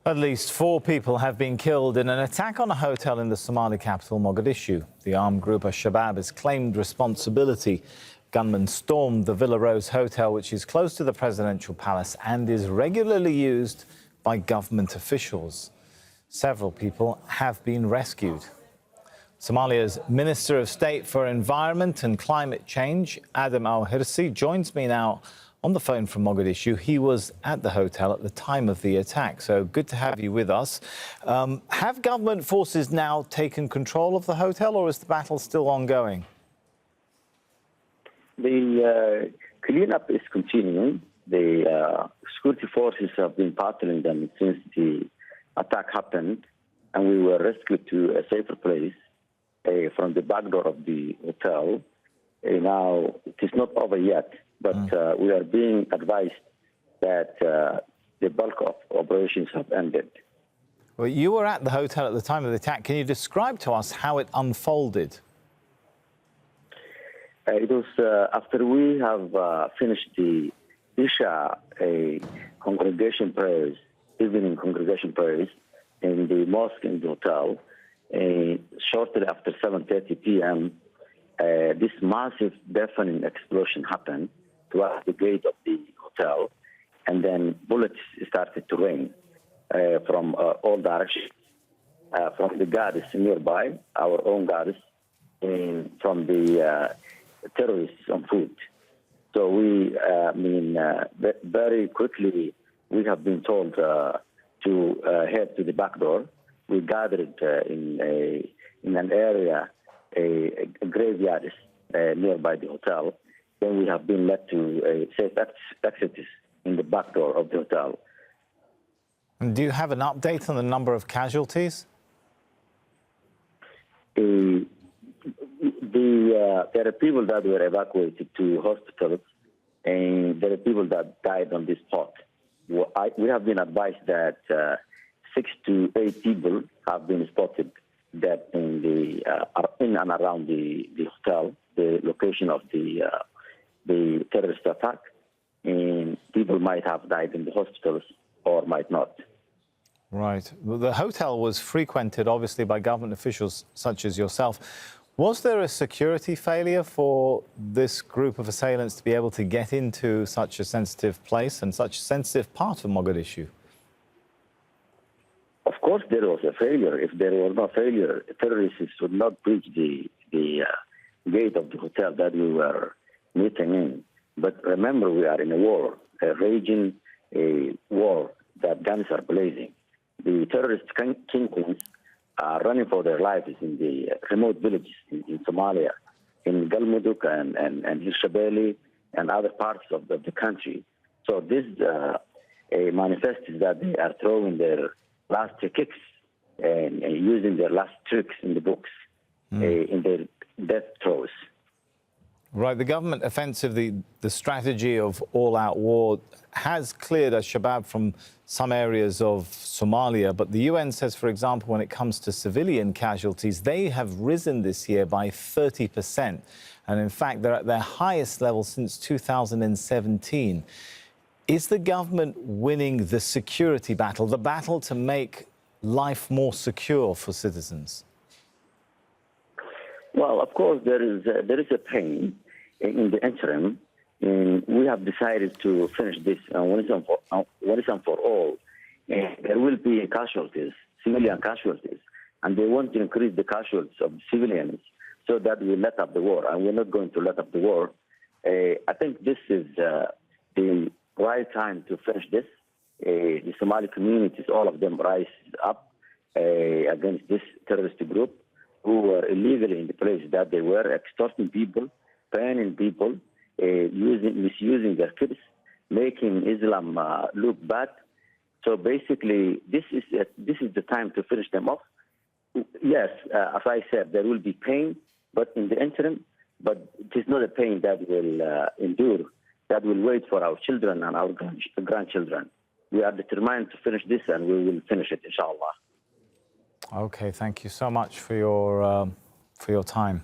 At least 4 people have been killed in an attack on a hotel in the Somali capital, Mogadishu. The armed group Al-Shabab has claimed responsibility. Gunmen stormed the Villa Rose Hotel, which is close to the presidential palace and is regularly used by government officials. Several people have been rescued. Somalia's Minister of State for Environment and Climate Change, Adam Al-Hirsi, joins me now on the phone from Mogadishu. He was at the hotel at the time of the attack, so good to have you with us. Have government forces now taken control of the hotel, or is the battle still ongoing? The cleanup is continuing. The security forces have been battling them since the attack happened, and we were rescued to a safer place from the back door of the hotel. Now, it is not over yet, but we are being advised that the bulk of operations have ended. Well, you were at the hotel at the time of the attack. Can you describe to us how it unfolded? It was after we have finished the Isha congregation prayers, evening congregation prayers in the mosque in the hotel. Shortly after 7:30 p.m., this massive deafening explosion happened towards the gate of the hotel, and then bullets started to rain from all directions, from the guards nearby, our own guards, and from the terrorists on foot. So we, very quickly, we have been told to head to the back door. We gathered in an area, a graveyard nearby the hotel. Then we have been led to safe exits in the back door of the hotel. And do you have an update on the number of casualties? There are people that were evacuated to hospitals, and there are people that died on this spot. We have been advised that 6 to 8 people have been spotted dead in and around the hotel, the location of the terrorist attack, and people might have died in the hospitals or might not. Right. Well, the hotel was frequented, obviously, by government officials such as yourself. Was there a security failure for this group of assailants to be able to get into such a sensitive place and such a sensitive part of Mogadishu? Of course, there was a failure. If there was no failure, terrorists would not breach the gate of the hotel that we were meeting in. But remember, we are in a war, a raging war that guns are blazing. The terrorist kingpins are running for their lives in the remote villages in Somalia, in Galmudug and Al-Shabab and other parts of the country. So this manifests that they are throwing their last kicks and using their last tricks in the books in their death throes. Right. The government offensive, the strategy of all-out war, has cleared Al-Shabab from some areas of Somalia. But the UN says, for example, when it comes to civilian casualties, they have risen this year by 30%. And in fact, they're at their highest level since 2017. Is the government winning the security battle, the battle to make life more secure for citizens? Well, of course, there is a pain in the interim, and we have decided to finish this once and for all. And there will be casualties, civilian casualties, and they want to increase the casualties of civilians so that we let up the war, and we're not going to let up the war. I think this is the right time to finish this. The Somali communities, all of them, rise up against this terrorist group who were illegally in the place that they were, extorting people, paying people, misusing their kids, making Islam look bad. So basically, this is the time to finish them off. Yes, as I said, there will be pain, but in the interim, but it is not a pain that will endure, that will wait for our children and our grandchildren. We are determined to finish this, and we will finish it, inshallah. Okay, thank you so much for your time.